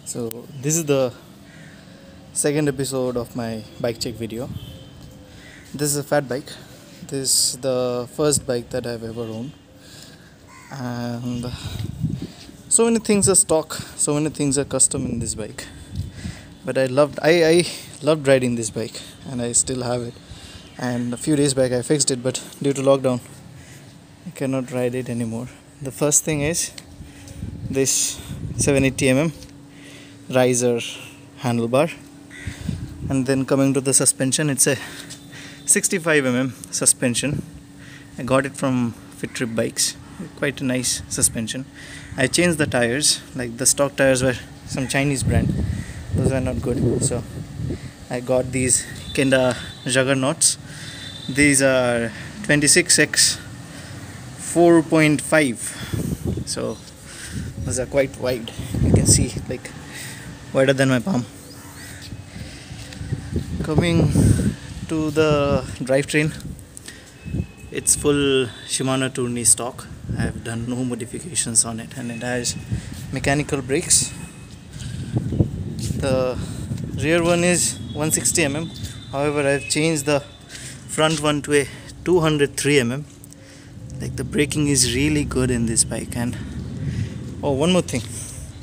So this is the second episode of my bike check video. This is a fat bike. This is the first bike that I've ever owned, and so many things are stock, so many things are custom in this bike. But I loved riding this bike, and I still have it. And a few days back I fixed it, but due to lockdown I cannot ride it anymore. The first thing is this 780 riser handlebar, and then coming to the suspension, it's a 65 suspension. I got it from Fit Trip Bikes. Quite a nice suspension. I changed the tires, like the stock tires were some Chinese brand, those were not good, so I got these Kenda juggernauts. These are 26x 4.5, so those are quite wide. You can see, like, wider than my palm. Coming to the drivetrain, it's full Shimano Tourney stock. I have done no modifications on it, and it has mechanical brakes. The rear one is 160 however I've changed the front one to a 203 Like, the braking is really good in this bike. And oh, one more thing,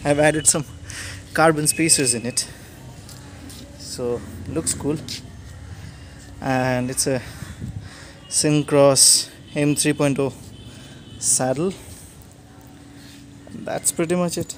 I've added some carbon spacers in it, so looks cool. And it's a Syncross M 3.0 saddle. That's pretty much it.